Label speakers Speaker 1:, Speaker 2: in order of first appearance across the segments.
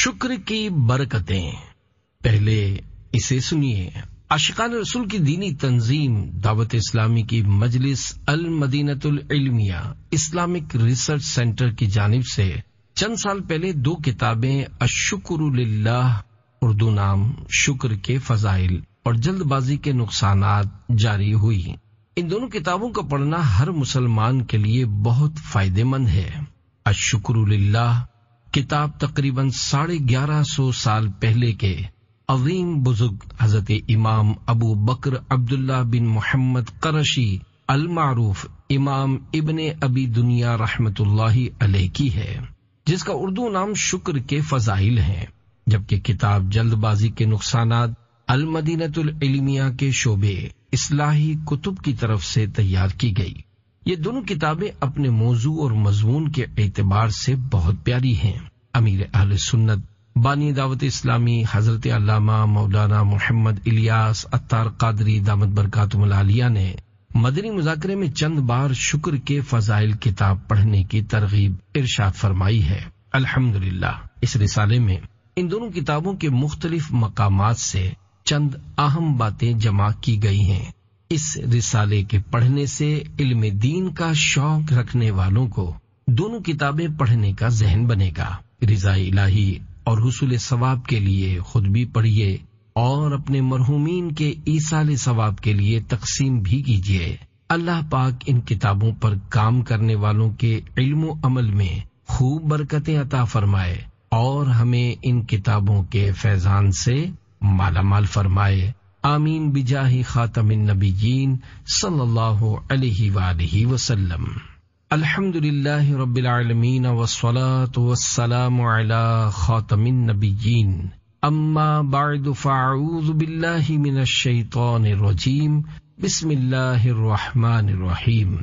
Speaker 1: شکر کی برکتیں. پہلے اسے سنیے. عاشقان رسول کی دینی تنظیم دعوت اسلامی کی مجلس المدینۃ العلمیہ اسلامک ریسرچ سینٹر کی جانب سے چند سال پہلے 2 کتابیں الشکر للہ اردو نام شکر کے فضائل اور جلد بازی کے نقصانات جاری ہوئی. ان دونوں کتابوں کا پڑھنا ہر مسلمان کے لیے بہت فائدہ مند ہے. الشکر للہ کتاب تقریباً 1150 سال پہلے کے عظیم بزرگ حضرت امام ابو بکر عبداللہ بن محمد قرشی المعروف امام ابن ابی دنیا رحمت اللہ علیہ کی ہے، جس کا اردو نام شکر کے فضائل ہے، جبکہ کتاب جلد بازی کے نقصانات المدینۃ العلمیہ کے شعبے اصلاحی کتب کی طرف سے تیار کی گئی. یہ دونوں کتابیں اپنے موضوع اور مضمون کے اعتبار سے بہت پیاری ہیں. امیر اہل سنت بانی دعوت اسلامی حضرت علامہ مولانا محمد الیاس عطار قادری دامت برکاتہم العالیہ نے مدنی مذاکرے میں چند بار شکر کے فضائل کتاب پڑھنے کی ترغیب ارشاد فرمائی ہے. الحمدللہ اس رسالے میں ان دونوں کتابوں کے مختلف مقامات سے چند اہم باتیں جمع کی گئی ہیں. اس رسالے کے پڑھنے سے علم دین کا شوق رکھنے والوں کو دونوں کتابیں پڑھنے کا ذہن بنے گا. رضا الہی اور حصول ثواب کے لیے خود بھی پڑھیے اور اپنے مرحومین کے ایصال ثواب کے لیے تقسیم بھی کیجیے. اللہ پاک ان کتابوں پر کام کرنے والوں کے علم و عمل میں خوب برکتیں عطا فرمائے اور ہمیں ان کتابوں کے فیضان سے مالا مال فرمائے. آمین بجاہ خاتم النبیین صلی اللہ علیہ وآلہ وسلم. الحمدللہ رب العالمین والصلاة والسلام علی خاتم النبیین. اما بعد فاعوذ باللہ من الشیطان الرجیم. بسم اللہ الرحمن الرحیم.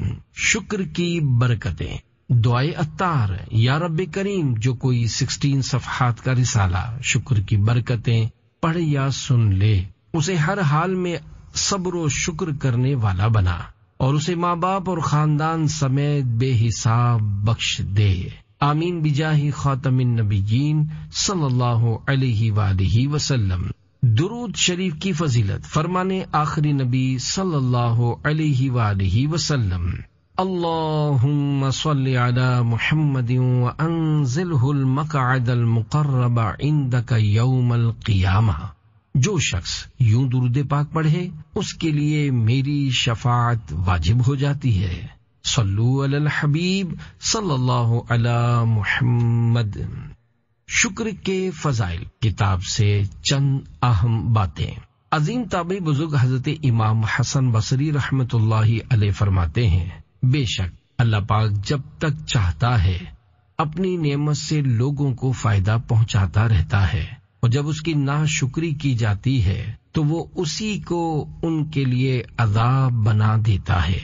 Speaker 1: شکر کی برکتیں. دعائے عطار. یا رب کریم، جو کوئی 16 صفحات کا رسالہ شکر کی برکتیں پڑھ یا سن لے، اسے ہر حال میں صبر و شکر کرنے والا بنا اور اسے ماں باپ اور خاندان سمیت بے حساب بخش دے. آمین بجاہ خاتم النبیین صلی اللہ علیہ وآلہ وسلم. درود شریف کی فضیلت. فرمانے آخری نبی صلی اللہ علیہ وآلہ وسلم. اللہم صل علی محمد وانزلہ المقعد المقرب عندک یوم القیامہ. جو شخص یوں درود پاک پڑھے اس کے لیے میری شفاعت واجب ہو جاتی ہے. صلو علی الحبیب صلی اللہ علی محمد. شکر کے فضائل کتاب سے چند اہم باتیں. عظیم تابعی بزرگ حضرت امام حسن بصری رحمت اللہ علیہ فرماتے ہیں، بے شک اللہ پاک جب تک چاہتا ہے اپنی نعمت سے لوگوں کو فائدہ پہنچاتا رہتا ہے، اور جب اس کی ناشکری کی جاتی ہے تو وہ اسی کو ان کے لیے عذاب بنا دیتا ہے.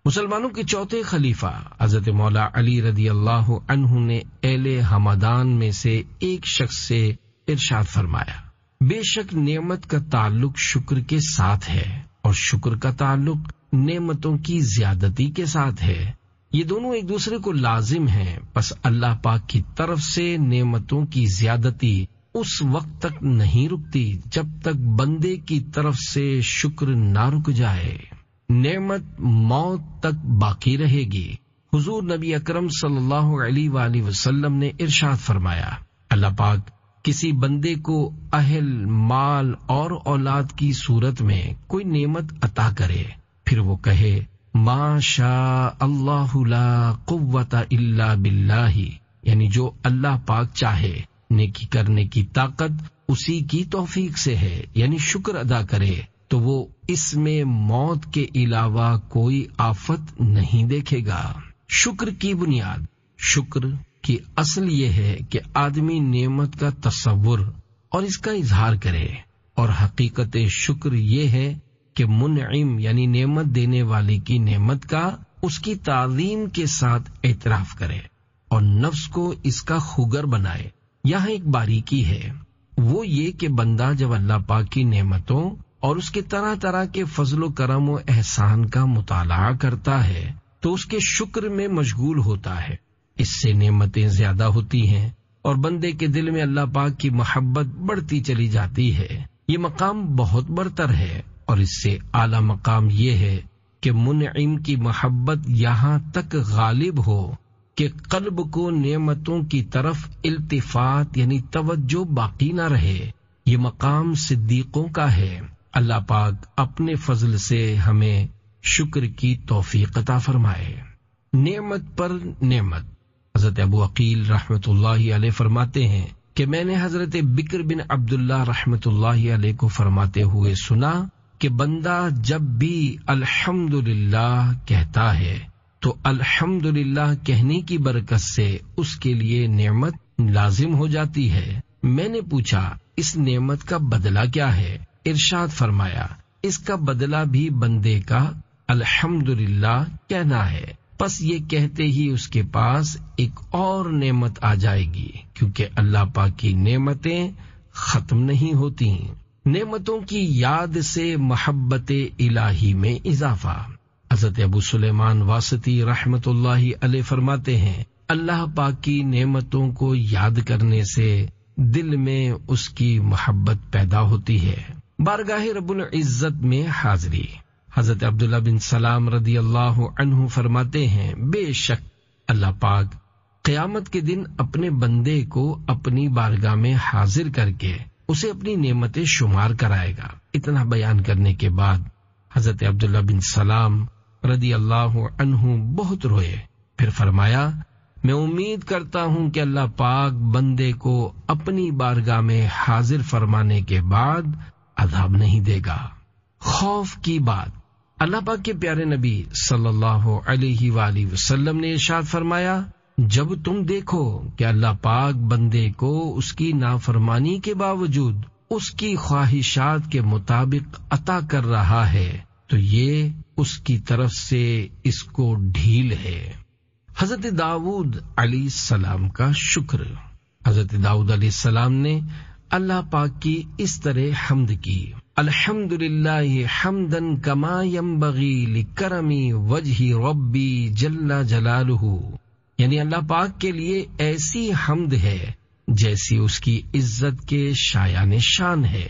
Speaker 1: مسلمانوں کے چوتھے خلیفہ حضرت مولا علی رضی اللہ عنہ نے اہل ہمدان میں سے ایک شخص سے ارشاد فرمایا، بے شک نعمت کا تعلق شکر کے ساتھ ہے اور شکر کا تعلق نعمتوں کی زیادتی کے ساتھ ہے. یہ دونوں ایک دوسرے کو لازم ہیں. پس اللہ پاک کی طرف سے نعمتوں کی زیادتی اس وقت تک نہیں رکتی جب تک بندے کی طرف سے شکر نہ رک جائے. نعمت موت تک باقی رہے گی. حضور نبی اکرم صلی اللہ علیہ وآلہ وسلم نے ارشاد فرمایا، اللہ پاک کسی بندے کو اہل، مال اور اولاد کی صورت میں کوئی نعمت عطا کرے، پھر وہ کہے ما شاء اللہ لا قوت الا باللہ، یعنی جو اللہ پاک چاہے. نیکی کرنے کی طاقت اسی کی توفیق سے ہے، یعنی شکر ادا کرے تو وہ اس میں موت کے علاوہ کوئی آفت نہیں دیکھے گا. شکر کی بنیاد. شکر کی اصل یہ ہے کہ آدمی نعمت کا تصور اور اس کا اظہار کرے، اور حقیقت شکر یہ ہے کہ منعم یعنی نعمت دینے والے کی نعمت کا اس کی تعظیم کے ساتھ اعتراف کرے اور نفس کو اس کا خوگر بنائے. یہاں ایک باریکی ہے، وہ یہ کہ بندہ جب اللہ پاک کی نعمتوں اور اس کے طرح طرح کے فضل و کرم و احسان کا مطالعہ کرتا ہے تو اس کے شکر میں مشغول ہوتا ہے. اس سے نعمتیں زیادہ ہوتی ہیں اور بندے کے دل میں اللہ پاک کی محبت بڑھتی چلی جاتی ہے۔ یہ مقام بہت برتر ہے، اور اس سے اعلیٰ مقام یہ ہے کہ منعم کی محبت یہاں تک غالب ہو کہ قلب کو نعمتوں کی طرف التفات یعنی توجہ باقی نہ رہے۔ یہ مقام صدیقوں کا ہے۔ اللہ پاک اپنے فضل سے ہمیں شکر کی توفیق عطا فرمائے۔ نعمت پر نعمت۔ حضرت ابو عقیل رحمت اللہ علیہ فرماتے ہیں کہ میں نے حضرت بکر بن عبداللہ رحمت اللہ علیہ کو فرماتے ہوئے سنا کہ بندہ جب بھی الحمدللہ کہتا ہے تو الحمدللہ کہنے کی برکت سے اس کے لیے نعمت لازم ہو جاتی ہے۔ میں نے پوچھا اس نعمت کا بدلہ کیا ہے؟ ارشاد فرمایا اس کا بدلہ بھی بندے کا الحمدللہ کہنا ہے، پس یہ کہتے ہی اس کے پاس ایک اور نعمت آ جائے گی، کیونکہ اللہ پاک کی نعمتیں ختم نہیں ہوتی۔ نعمتوں کی یاد سے محبت الہی میں اضافہ۔ حضرت ابو سلیمان واسطی رحمت اللہ علیہ فرماتے ہیں اللہ پاک کی نعمتوں کو یاد کرنے سے دل میں اس کی محبت پیدا ہوتی ہے۔ بارگاہ رب العزت میں حاضری۔ حضرت عبداللہ بن سلام رضی اللہ عنہ فرماتے ہیں بے شک اللہ پاک قیامت کے دن اپنے بندے کو اپنی بارگاہ میں حاضر کر کے اسے اپنی نعمتیں شمار کرائے گا۔ اتنا بیان کرنے کے بعد حضرت عبداللہ بن سلام رضی اللہ عنہ بہت روئے، پھر فرمایا میں امید کرتا ہوں کہ اللہ پاک بندے کو اپنی بارگاہ میں حاضر فرمانے کے بعد عذاب نہیں دے گا۔ خوف کی بات۔ اللہ پاک کے پیارے نبی صلی اللہ علیہ وآلہ وسلم نے ارشاد فرمایا جب تم دیکھو کہ اللہ پاک بندے کو اس کی نافرمانی کے باوجود اس کی خواہشات کے مطابق عطا کر رہا ہے تو یہ اس کی طرف سے اس کو ڈھیل ہے۔ حضرت داؤد علیہ السلام کا شکر۔ حضرت داؤد علیہ السلام نے اللہ پاک کی اس طرح حمد کی الحمدللہ حمدا کما ینبغی لکرم وجہ ربی جل جلالہ، یعنی اللہ پاک کے لیے ایسی حمد ہے جیسی اس کی عزت کے شایان شان ہے۔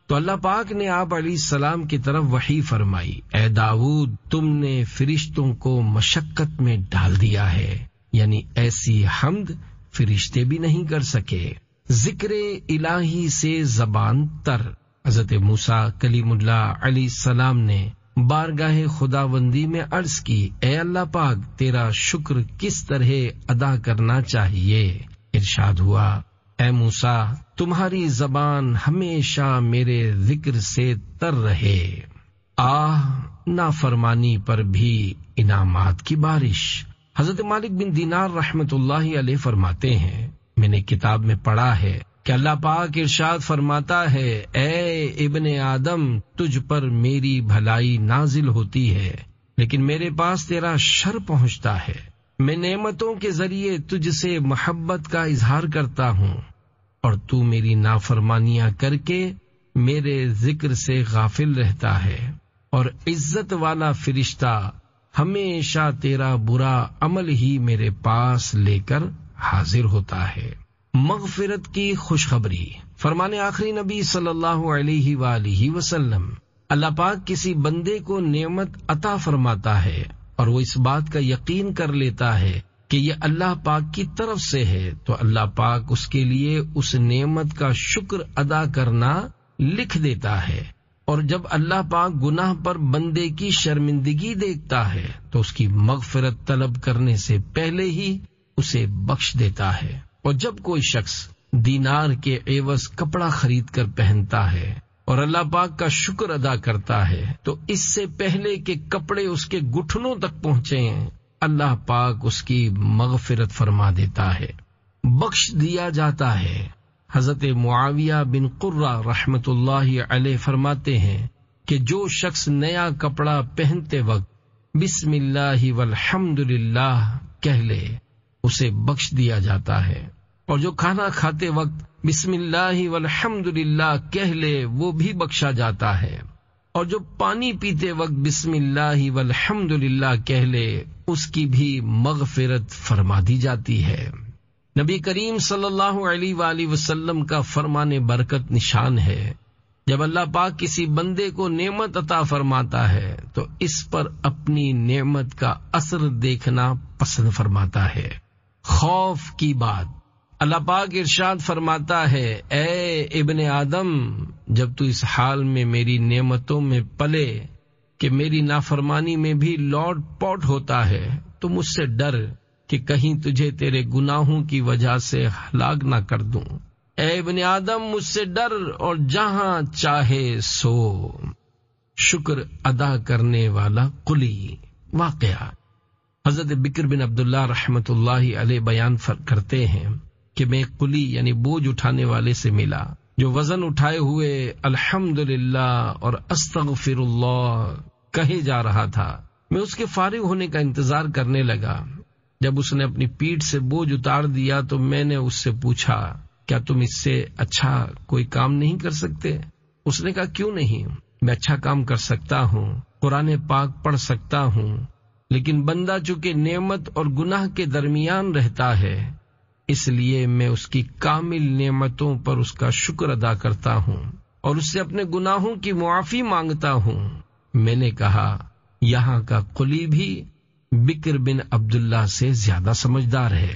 Speaker 1: تو اللہ پاک نے آپ علیہ السلام کی طرف وحی فرمائی اے داؤد تم نے فرشتوں کو مشقت میں ڈال دیا ہے، یعنی ایسی حمد فرشتے بھی نہیں کر سکے۔ ذکر الہی سے زبان تر۔ حضرت موسیٰ کلیم اللہ علیہ السلام نے بارگاہ خداوندی میں عرض کی اے اللہ پاک تیرا شکر کس طرح ادا کرنا چاہیے؟ ارشاد ہوا اے موسیٰ تمہاری زبان ہمیشہ میرے ذکر سے تر رہے۔ نافرمانی پر بھی انعامات کی بارش۔ حضرت مالک بن دینار رحمت اللہ علیہ فرماتے ہیں میں نے کتاب میں پڑھا ہے کہ اللہ پاک ارشاد فرماتا ہے اے ابن آدم تجھ پر میری بھلائی نازل ہوتی ہے لیکن میرے پاس تیرا شر پہنچتا ہے۔ میں نعمتوں کے ذریعے تجھ سے محبت کا اظہار کرتا ہوں اور تو میری نافرمانیاں کر کے میرے ذکر سے غافل رہتا ہے، اور عزت والا فرشتہ ہمیشہ تیرا برا عمل ہی میرے پاس لے کر حاضر ہوتا ہے۔ مغفرت کی خوشخبری۔ فرمان آخری نبی صلی اللہ علیہ وآلہ وسلم اللہ پاک کسی بندے کو نعمت عطا فرماتا ہے اور وہ اس بات کا یقین کر لیتا ہے کہ یہ اللہ پاک کی طرف سے ہے تو اللہ پاک اس کے لیے اس نعمت کا شکر ادا کرنا لکھ دیتا ہے، اور جب اللہ پاک گناہ پر بندے کی شرمندگی دیکھتا ہے تو اس کی مغفرت طلب کرنے سے پہلے ہی اسے بخش دیتا ہے۔ اور جب کوئی شخص دینار کے عوض کپڑا خرید کر پہنتا ہے اور اللہ پاک کا شکر ادا کرتا ہے تو اس سے پہلے کہ کپڑے اس کے گھٹنوں تک پہنچے اللہ پاک اس کی مغفرت فرما دیتا ہے، بخش دیا جاتا ہے۔ حضرت معاویہ بن قرہ رحمت اللہ علیہ فرماتے ہیں کہ جو شخص نیا کپڑا پہنتے وقت بسم اللہ والحمد للہ کہہ لے اسے بخش دیا جاتا ہے، اور جو کھانا کھاتے وقت بسم اللہ والحمد للہ کہہ لے وہ بھی بخشا جاتا ہے، اور جو پانی پیتے وقت بسم اللہ والحمد للہ کہہ لے اس کی بھی مغفرت فرما دی جاتی ہے۔ نبی کریم صلی اللہ علیہ وآلہ وسلم کا فرمان برکت نشان ہے، جب اللہ پاک کسی بندے کو نعمت عطا فرماتا ہے تو اس پر اپنی نعمت کا اثر دیکھنا پسند فرماتا ہے۔ خوف کی بات، اللہ پاک ارشاد فرماتا ہے، اے ابن آدم، جب تو اس حال میں میری نعمتوں میں پلے کہ میری نافرمانی میں بھی لوٹ پوٹ ہوتا ہے تو مجھ سے ڈر کہ کہیں تجھے تیرے گناہوں کی وجہ سے ہلاک نہ کر دوں۔ اے ابن آدم، مجھ سے ڈر اور جہاں چاہے سو۔ شکر ادا کرنے والا قلی۔ واقعہ حضرت بکر بن عبداللہ رحمت اللہ علیہ بیان کرتے ہیں کہ میں ایک قلی یعنی بوجھ اٹھانے والے سے ملا جو وزن اٹھائے ہوئے الحمدللہ اور استغفر اللہ کہے جا رہا تھا۔ میں اس کے فارغ ہونے کا انتظار کرنے لگا۔ جب اس نے اپنی پیٹھ سے بوجھ اتار دیا تو میں نے اس سے پوچھا، کیا تم اس سے اچھا کوئی کام نہیں کر سکتے؟ اس نے کہا، کیوں نہیں، میں اچھا کام کر سکتا ہوں، قرآن پاک پڑھ سکتا ہوں، لیکن بندہ چونکہ نعمت اور گناہ کے درمیان رہتا ہے اس لیے میں اس کی کامل نعمتوں پر اس کا شکر ادا کرتا ہوں اور اس سے اپنے گناہوں کی معافی مانگتا ہوں۔ میں نے کہا، یہاں کا قلی بھی بکر بن عبداللہ سے زیادہ سمجھدار ہے۔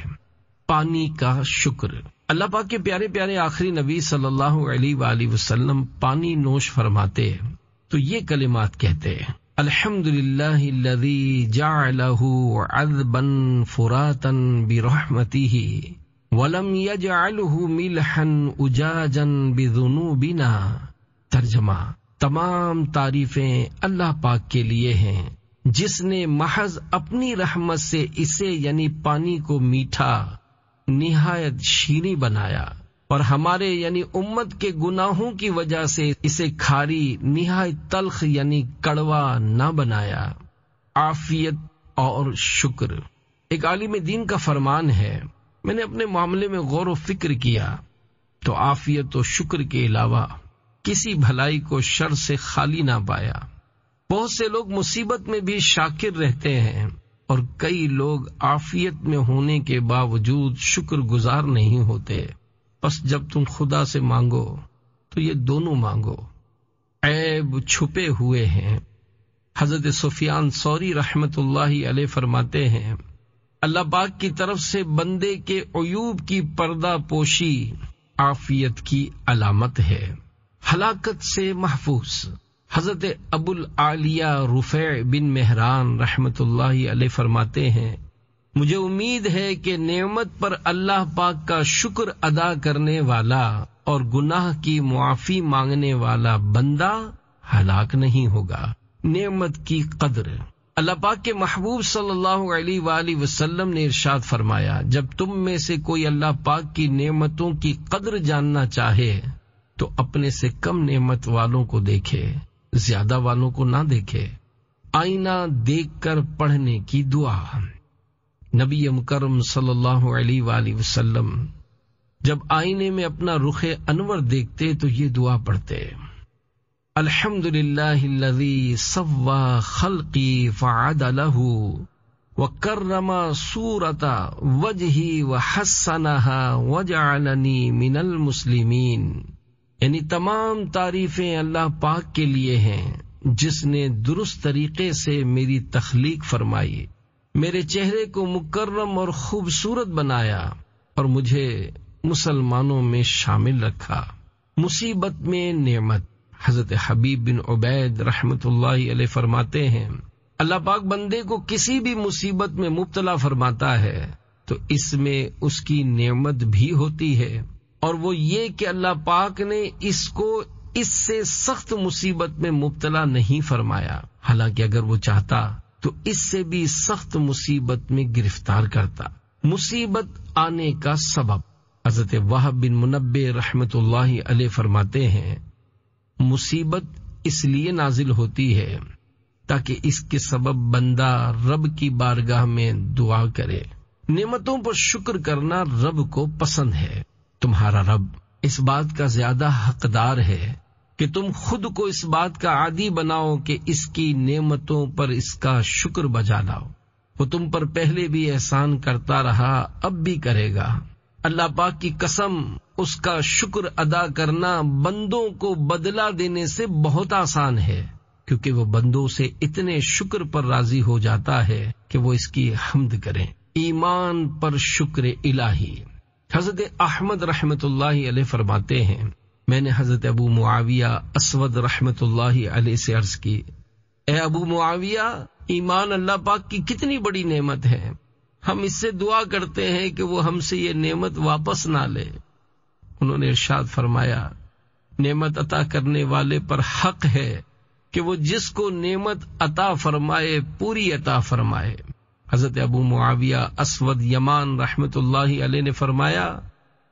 Speaker 1: پانی کا شکر۔ اللہ پاک کے پیارے پیارے آخری نبی صلی اللہ علیہ وآلہ وسلم پانی نوش فرماتے تو یہ کلمات کہتے، الحمدللہ الذی جعلہ عذبا فراتا برحمتہ ولم یجعلہ ملحا اجاجا بذنوبنا۔ ترجمہ، تمام تعریفیں اللہ پاک کے لیے ہیں جس نے محض اپنی رحمت سے اسے یعنی پانی کو میٹھا نہایت شیریں بنایا اور ہمارے یعنی امت کے گناہوں کی وجہ سے اسے کھاری نہایت تلخ یعنی کڑوا نہ بنایا۔ عافیت اور شکر۔ ایک عالم دین کا فرمان ہے، میں نے اپنے معاملے میں غور و فکر کیا تو عافیت و شکر کے علاوہ کسی بھلائی کو شر سے خالی نہ پایا۔ بہت سے لوگ مصیبت میں بھی شاکر رہتے ہیں اور کئی لوگ عافیت میں ہونے کے باوجود شکر گزار نہیں ہوتے۔ بس جب تم خدا سے مانگو تو یہ دونوں مانگو۔ عیب چھپے ہوئے ہیں۔ حضرت سفیان ثوری رحمت اللہ علیہ فرماتے ہیں، اللہ پاک کی طرف سے بندے کے عیوب کی پردہ پوشی عافیت کی علامت ہے۔ ہلاکت سے محفوظ۔ حضرت ابو العالیہ رفیع بن مہران رحمت اللہ علیہ فرماتے ہیں، مجھے امید ہے کہ نعمت پر اللہ پاک کا شکر ادا کرنے والا اور گناہ کی معافی مانگنے والا بندہ ہلاک نہیں ہوگا۔ نعمت کی قدر۔ اللہ پاک کے محبوب صلی اللہ علیہ وآلہ وسلم نے ارشاد فرمایا، جب تم میں سے کوئی اللہ پاک کی نعمتوں کی قدر جاننا چاہے تو اپنے سے کم نعمت والوں کو دیکھے، زیادہ والوں کو نہ دیکھے۔ آئینہ دیکھ کر پڑھنے کی دعا۔ نبی مکرم صلی اللہ علیہ وآلہ وسلم جب آئینے میں اپنا رخ انور دیکھتے تو یہ دعا پڑھتے، الحمدللہ الذی سوى خلقی فعدلہ وکرم صورت وجہی وحسنہا وجعلنی من المسلمین۔ یعنی تمام تعریفیں اللہ پاک کے لیے ہیں جس نے درست طریقے سے میری تخلیق فرمائی، میرے چہرے کو مکرم اور خوبصورت بنایا اور مجھے مسلمانوں میں شامل رکھا۔ مصیبت میں نعمت۔ حضرت حبیب بن عبید رحمت اللہ علیہ فرماتے ہیں، اللہ پاک بندے کو کسی بھی مصیبت میں مبتلا فرماتا ہے تو اس میں اس کی نعمت بھی ہوتی ہے، اور وہ یہ کہ اللہ پاک نے اس کو اس سے سخت مصیبت میں مبتلا نہیں فرمایا، حالانکہ اگر وہ چاہتا تو اس سے بھی سخت مصیبت میں گرفتار کرتا۔ مصیبت آنے کا سبب۔ حضرت وہب بن منبہ رحمت اللہ علیہ فرماتے ہیں، مصیبت اس لیے نازل ہوتی ہے تاکہ اس کے سبب بندہ رب کی بارگاہ میں دعا کرے۔ نعمتوں پر شکر کرنا رب کو پسند ہے۔ تمہارا رب اس بات کا زیادہ حقدار ہے کہ تم خود کو اس بات کا عادی بناؤ کہ اس کی نعمتوں پر اس کا شکر بجا لاؤ۔ وہ تم پر پہلے بھی احسان کرتا رہا، اب بھی کرے گا۔ اللہ پاک کی قسم، اس کا شکر ادا کرنا بندوں کو بدلہ دینے سے بہت آسان ہے، کیونکہ وہ بندوں سے اتنے شکر پر راضی ہو جاتا ہے کہ وہ اس کی حمد کریں۔ ایمان پر شکر الہی۔ حضرت احمد رحمت اللہ علیہ فرماتے ہیں، میں نے حضرت ابو معاویہ اسود رحمت اللہ علیہ سے عرض کی، اے ابو معاویہ، ایمان اللہ پاک کی کتنی بڑی نعمت ہے، ہم اس سے دعا کرتے ہیں کہ وہ ہم سے یہ نعمت واپس نہ لے۔ انہوں نے ارشاد فرمایا، نعمت عطا کرنے والے پر حق ہے کہ وہ جس کو نعمت عطا فرمائے پوری عطا فرمائے۔ حضرت ابو معاویہ اسود یمان رحمت اللہ علیہ نے فرمایا،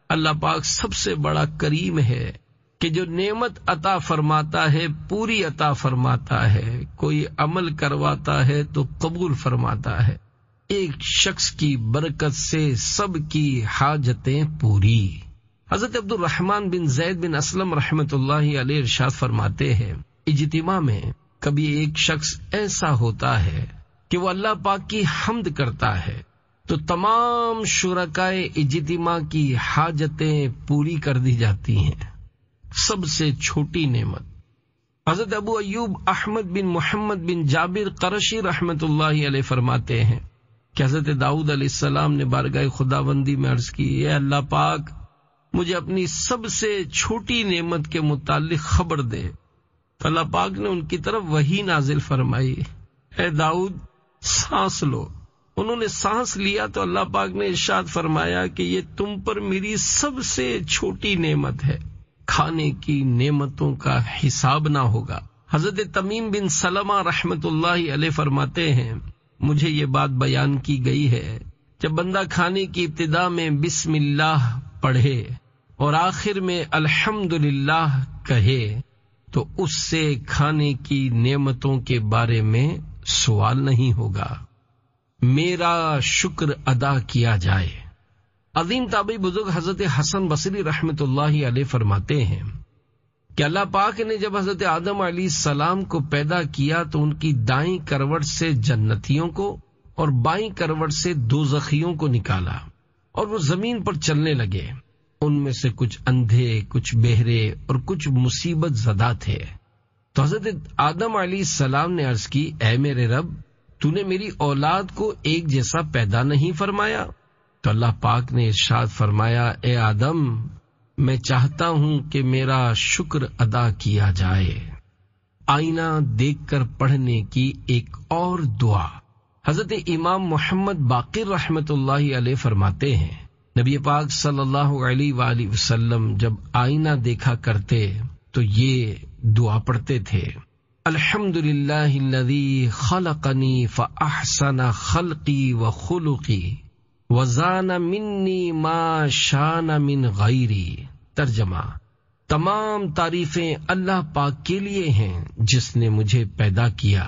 Speaker 1: اللہ پاک سب سے بڑا کریم ہے کہ جو نعمت عطا فرماتا ہے پوری عطا فرماتا ہے، کوئی عمل کرواتا ہے تو قبول فرماتا ہے، ایک شخص کی برکت سے سب کی حاجتیں پوری۔ حضرت عبد الرحمن بن زید بن اسلم رحمت اللہ علیہ ارشاد فرماتے ہیں، اجتماع میں کبھی ایک شخص ایسا ہوتا ہے کہ وہ اللہ پاک کی حمد کرتا ہے تو تمام شرکائے اجتماع کی حاجتیں پوری کر دی جاتی ہیں۔ سب سے چھوٹی نعمت۔ حضرت ابو ایوب احمد بن محمد بن جابر قرشی رحمت اللہ علیہ فرماتے ہیں کہ حضرت داؤد علیہ السلام نے بارگاہ خداوندی میں عرض کی، اے اللہ پاک، مجھے اپنی سب سے چھوٹی نعمت کے متعلق خبر دے۔ تو اللہ پاک نے ان کی طرف وحی نازل فرمائی، اے داؤد، سانس لو۔ انہوں نے سانس لیا تو اللہ پاک نے ارشاد فرمایا کہ یہ تم پر میری سب سے چھوٹی نعمت ہے، کھانے کی نعمتوں کا حساب نہ ہوگا۔ حضرت تمیم بن سلمہ رحمت اللہ علیہ فرماتے ہیں، مجھے یہ بات بیان کی گئی ہے، جب بندہ کھانے کی ابتدا میں بسم اللہ پڑھے اور آخر میں الحمدللہ کہے تو اس سے کھانے کی نعمتوں کے بارے میں سوال نہیں ہوگا، میرا شکر ادا کیا جائے۔ عظیم تابعی بزرگ حضرت حسن بصری رحمت اللہ علیہ فرماتے ہیں کہ اللہ پاک نے جب حضرت آدم علیہ السلام کو پیدا کیا تو ان کی دائیں کروٹ سے جنتیوں کو اور بائیں کروٹ سے دوزخیوں کو نکالا اور وہ زمین پر چلنے لگے۔ ان میں سے کچھ اندھے، کچھ بہرے اور کچھ مصیبت زدہ تھے۔ تو حضرت آدم علیہ السلام نے عرض کی، اے میرے رب، تو نے میری اولاد کو ایک جیسا پیدا نہیں فرمایا؟ تو اللہ پاک نے ارشاد فرمایا، اے آدم، میں چاہتا ہوں کہ میرا شکر ادا کیا جائے۔ آئینہ دیکھ کر پڑھنے کی ایک اور دعا۔ حضرت امام محمد باقر رحمت اللہ علیہ فرماتے ہیں، نبی پاک صلی اللہ علیہ وآلہ وسلم جب آئینہ دیکھا کرتے تو یہ دعا پڑھتے تھے، الحمدللہ الذی خلقنی فاحسن خلقی وخلقی وزان منی ما شان من غیری۔ ترجمہ، تمام تعریفیں اللہ پاک کے لیے ہیں جس نے مجھے پیدا کیا،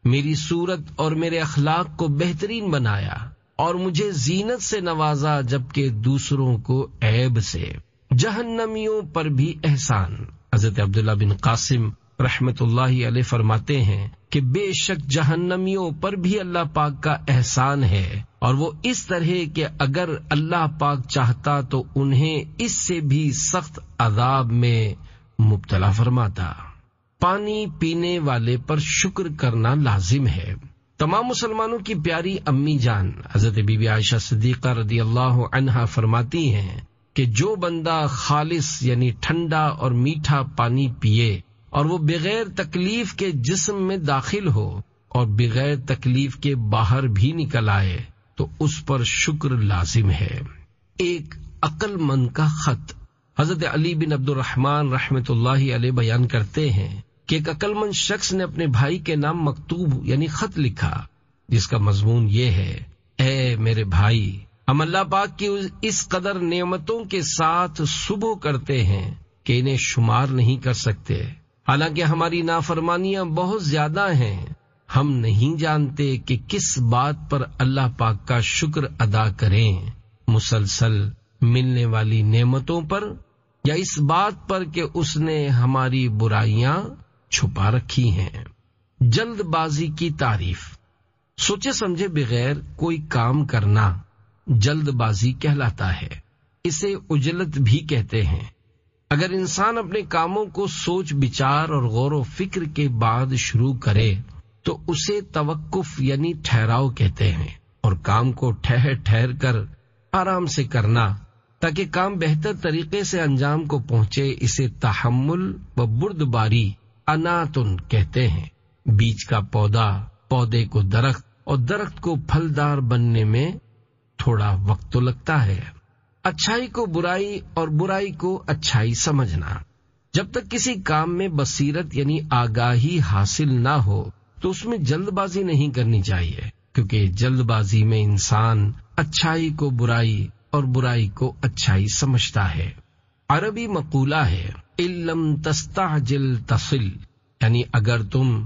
Speaker 1: میری صورت اور میرے اخلاق کو بہترین بنایا اور مجھے زینت سے نوازا جبکہ دوسروں کو عیب سے۔ جہنمیوں پر بھی احسان۔ حضرت عبداللہ بن قاسم رحمت اللہ علیہ فرماتے ہیں کہ بے شک جہنمیوں پر بھی اللہ پاک کا احسان ہے، اور وہ اس طرح کہ اگر اللہ پاک چاہتا تو انہیں اس سے بھی سخت عذاب میں مبتلا فرماتا۔ پانی پینے والے پر شکر کرنا لازم ہے۔ تمام مسلمانوں کی پیاری امی جان حضرت بی بی عائشہ صدیقہ رضی اللہ عنہا فرماتی ہیں کہ جو بندہ خالص یعنی ٹھنڈا اور میٹھا پانی پیے اور وہ بغیر تکلیف کے جسم میں داخل ہو اور بغیر تکلیف کے باہر بھی نکل آئے تو اس پر شکر لازم ہے۔ ایک عقل مند کا خط۔ حضرت علی بن عبد الرحمن رحمت اللہ علیہ بیان کرتے ہیں کہ ایک عقل مند شخص نے اپنے بھائی کے نام مکتوب یعنی خط لکھا، جس کا مضمون یہ ہے، اے میرے بھائی، ہم اللہ پاک کی اس قدر نعمتوں کے ساتھ صبح کرتے ہیں کہ انہیں شمار نہیں کر سکتے، حالانکہ ہماری نافرمانیاں بہت زیادہ ہیں۔ ہم نہیں جانتے کہ کس بات پر اللہ پاک کا شکر ادا کریں، مسلسل ملنے والی نعمتوں پر یا اس بات پر کہ اس نے ہماری برائیاں چھپا رکھی ہیں۔ جلد بازی کی تعریف۔ سوچے سمجھے بغیر کوئی کام کرنا جلد بازی کہلاتا ہے۔ اسے عجلت بھی کہتے ہیں۔ اگر انسان اپنے کاموں کو سوچ بچار اور غور و فکر کے بعد شروع کرے تو اسے توقف یعنی ٹھہراؤ کہتے ہیں، اور کام کو ٹھہر ٹھہر کر آرام سے کرنا تاکہ کام بہتر طریقے سے انجام کو پہنچے، اسے تحمل و بردباری اناتن کہتے ہیں۔ بیج کا پودا، پودے کو درخت اور درخت کو پھلدار بننے میں تھوڑا وقت تو لگتا ہے۔ اچھائی کو برائی اور برائی کو اچھائی سمجھنا۔ جب تک کسی کام میں بصیرت یعنی آگاہی حاصل نہ ہو تو اس میں جلد بازی نہیں کرنی چاہیے، کیونکہ جلد بازی میں انسان اچھائی کو برائی اور برائی کو اچھائی سمجھتا ہے۔ عربی مقولہ ہے اِلَّمْ تَسْتَعْجِلْ تَصِلْ، یعنی اگر تم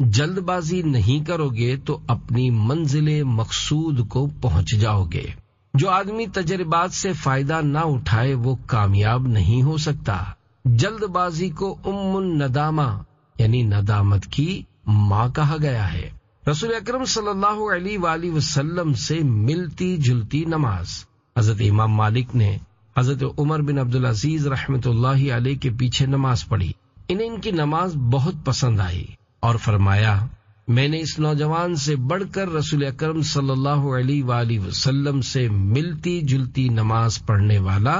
Speaker 1: جلد بازی نہیں کرو گے تو اپنی منزل مقصود کو پہنچ جاؤ گے۔ جو آدمی تجربات سے فائدہ نہ اٹھائے وہ کامیاب نہیں ہو سکتا۔ جلد بازی کو الندامہ یعنی ندامت کی ماں کہا گیا ہے۔ رسول اکرم صلی اللہ علیہ وآلہ وسلم سے ملتی جلتی نماز۔ حضرت امام مالک نے حضرت عمر بن عبدالعزیز رحمۃ اللہ علیہ کے پیچھے نماز پڑھی۔ انہیں ان کی نماز بہت پسند آئی اور فرمایا، میں نے اس نوجوان سے بڑھ کر رسول اکرم صلی اللہ علیہ وآلہ وسلم سے ملتی جلتی نماز پڑھنے والا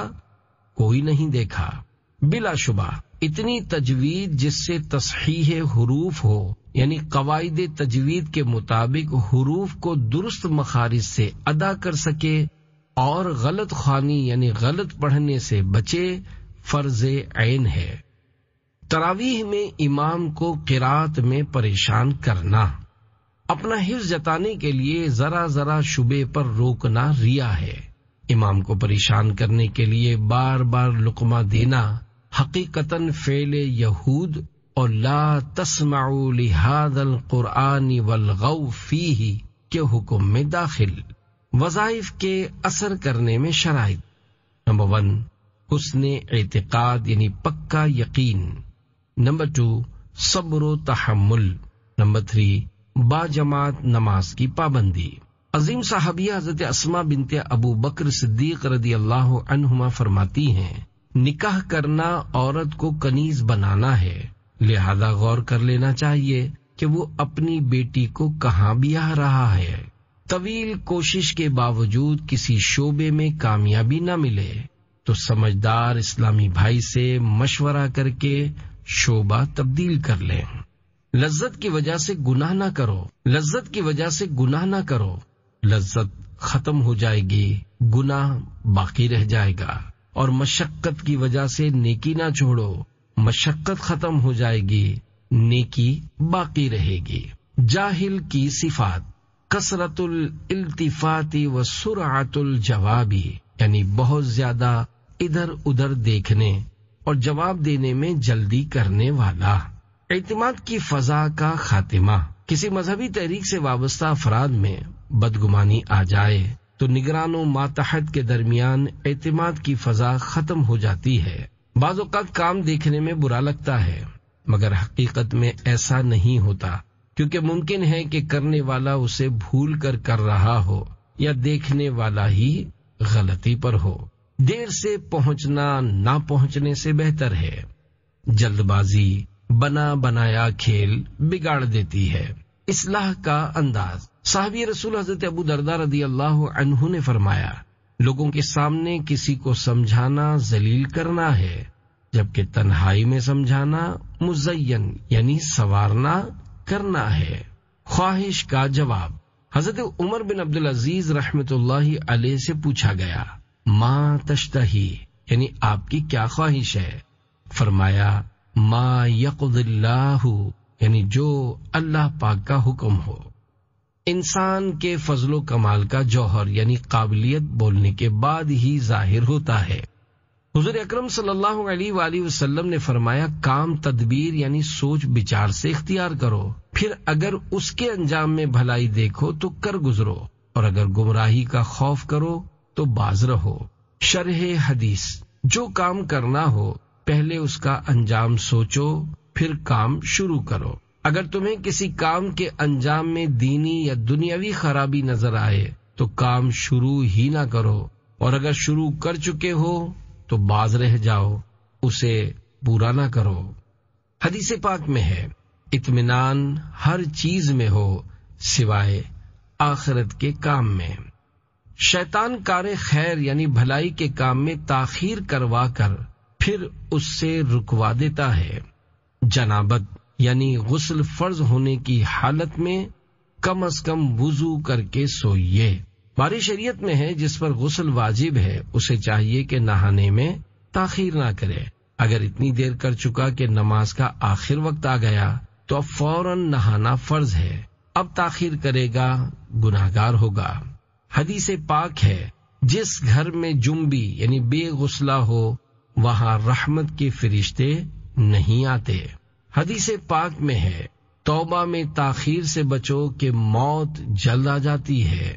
Speaker 1: کوئی نہیں دیکھا۔ بلا شبہ اتنی تجوید جس سے تصحیح حروف ہو، یعنی قواعد تجوید کے مطابق حروف کو درست مخارج سے ادا کر سکے اور غلط خوانی یعنی غلط پڑھنے سے بچے، فرض عین ہے۔ تراویح میں امام کو قرات میں پریشان کرنا، اپنا حفظ جتانے کے لیے ذرا ذرا شبے پر روکنا ریا ہے۔ امام کو پریشان کرنے کے لیے بار بار لقمہ دینا حقیقتاً فعل یہود اور لا تسمعوا لہذا القرآن والغوا فیہ کے حکم میں داخل۔ وظائف کے اثر کرنے میں شرائط۔ نمبر 1، حسن اعتقاد یعنی پکا یقین۔ نمبر 2، صبر و تحمل۔ نمبر 3، باجماعت نماز کی پابندی۔ عظیم صحابیہ حضرت اسماء بنت ابو بکر صدیق رضی اللہ عنہما فرماتی ہیں، نکاح کرنا عورت کو کنیز بنانا ہے، لہذا غور کر لینا چاہیے کہ وہ اپنی بیٹی کو کہاں بیاہ رہا ہے۔ طویل کوشش کے باوجود کسی شعبے میں کامیابی نہ ملے تو سمجھدار اسلامی بھائی سے مشورہ کر کے شعبہ تبدیل کر لیں۔ لذت کی وجہ سے گناہ نہ کرو، لذت کی وجہ سے گناہ نہ کرو، لذت ختم ہو جائے گی، گناہ باقی رہ جائے گا۔ اور مشقت کی وجہ سے نیکی نہ چھوڑو، مشقت ختم ہو جائے گی، نیکی باقی رہے گی۔ جاہل کی صفات، کثرت الالتفات و سرعت الجواب، یعنی بہت زیادہ ادھر ادھر دیکھنے اور جواب دینے میں جلدی کرنے والا۔ اعتماد کی فضا کا خاتمہ، کسی مذہبی تحریک سے وابستہ افراد میں بدگمانی آ جائے تو نگران و ماتحت کے درمیان اعتماد کی فضا ختم ہو جاتی ہے۔ بعض اوقات کام دیکھنے میں برا لگتا ہے مگر حقیقت میں ایسا نہیں ہوتا، کیونکہ ممکن ہے کہ کرنے والا اسے بھول کر کر رہا ہو یا دیکھنے والا ہی غلطی پر ہو۔ دیر سے پہنچنا نہ پہنچنے سے بہتر ہے۔ جلد بازی بنا بنایا کھیل بگاڑ دیتی ہے۔ اصلاح کا انداز، صحابی رسول حضرت ابو درداء رضی اللہ عنہ نے فرمایا، لوگوں کے سامنے کسی کو سمجھانا ذلیل کرنا ہے، جبکہ تنہائی میں سمجھانا مزین یعنی سنوارنا کرنا ہے۔ خواہش کا جواب، حضرت عمر بن عبدالعزیز رحمۃ اللہ علیہ سے پوچھا گیا، ما تشتہی، یعنی آپ کی کیا خواہش ہے؟ فرمایا، ما یقضی اللہ، یعنی جو اللہ پاک کا حکم ہو۔ انسان کے فضل و کمال کا جوہر یعنی قابلیت بولنے کے بعد ہی ظاہر ہوتا ہے۔ حضور اکرم صلی اللہ علیہ وآلہ وسلم نے فرمایا، کام تدبیر یعنی سوچ بچار سے اختیار کرو، پھر اگر اس کے انجام میں بھلائی دیکھو تو کر گزرو، اور اگر گمراہی کا خوف کرو تو باز رہو۔ شرح حدیث، جو کام کرنا ہو پہلے اس کا انجام سوچو پھر کام شروع کرو۔ اگر تمہیں کسی کام کے انجام میں دینی یا دنیاوی خرابی نظر آئے تو کام شروع ہی نہ کرو، اور اگر شروع کر چکے ہو تو باز رہ جاؤ، اسے پورا نہ کرو۔ حدیث پاک میں ہے، اطمینان ہر چیز میں ہو سوائے آخرت کے کام میں۔ شیطان کار خیر یعنی بھلائی کے کام میں تاخیر کروا کر پھر اس سے رکوا دیتا ہے۔ جنابت یعنی غسل فرض ہونے کی حالت میں کم از کم وضو کر کے سوئیے۔ ہماری شریعت میں ہے جس پر غسل واجب ہے اسے چاہیے کہ نہانے میں تاخیر نہ کرے۔ اگر اتنی دیر کر چکا کہ نماز کا آخر وقت آ گیا تو اب فوراً نہانا فرض ہے، اب تاخیر کرے گا گناہگار ہوگا۔ حدیث پاک ہے، جس گھر میں جنبی یعنی بے غسلہ ہو وہاں رحمت کے فرشتے نہیں آتے۔ حدیث پاک میں ہے، توبہ میں تاخیر سے بچو کہ موت جلد آ جاتی ہے۔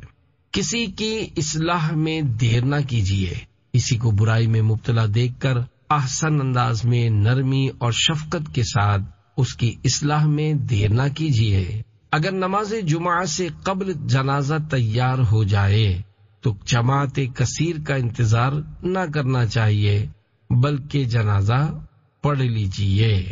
Speaker 1: کسی کی اصلاح میں دیر نہ کیجیے، کسی کو برائی میں مبتلا دیکھ کر احسن انداز میں نرمی اور شفقت کے ساتھ اس کی اصلاح میں دیر نہ کیجیے۔ اگر نماز جمعہ سے قبل جنازہ تیار ہو جائے تو جماعت کثیر کا انتظار نہ کرنا چاہیے بلکہ جنازہ پڑھ لیجیے۔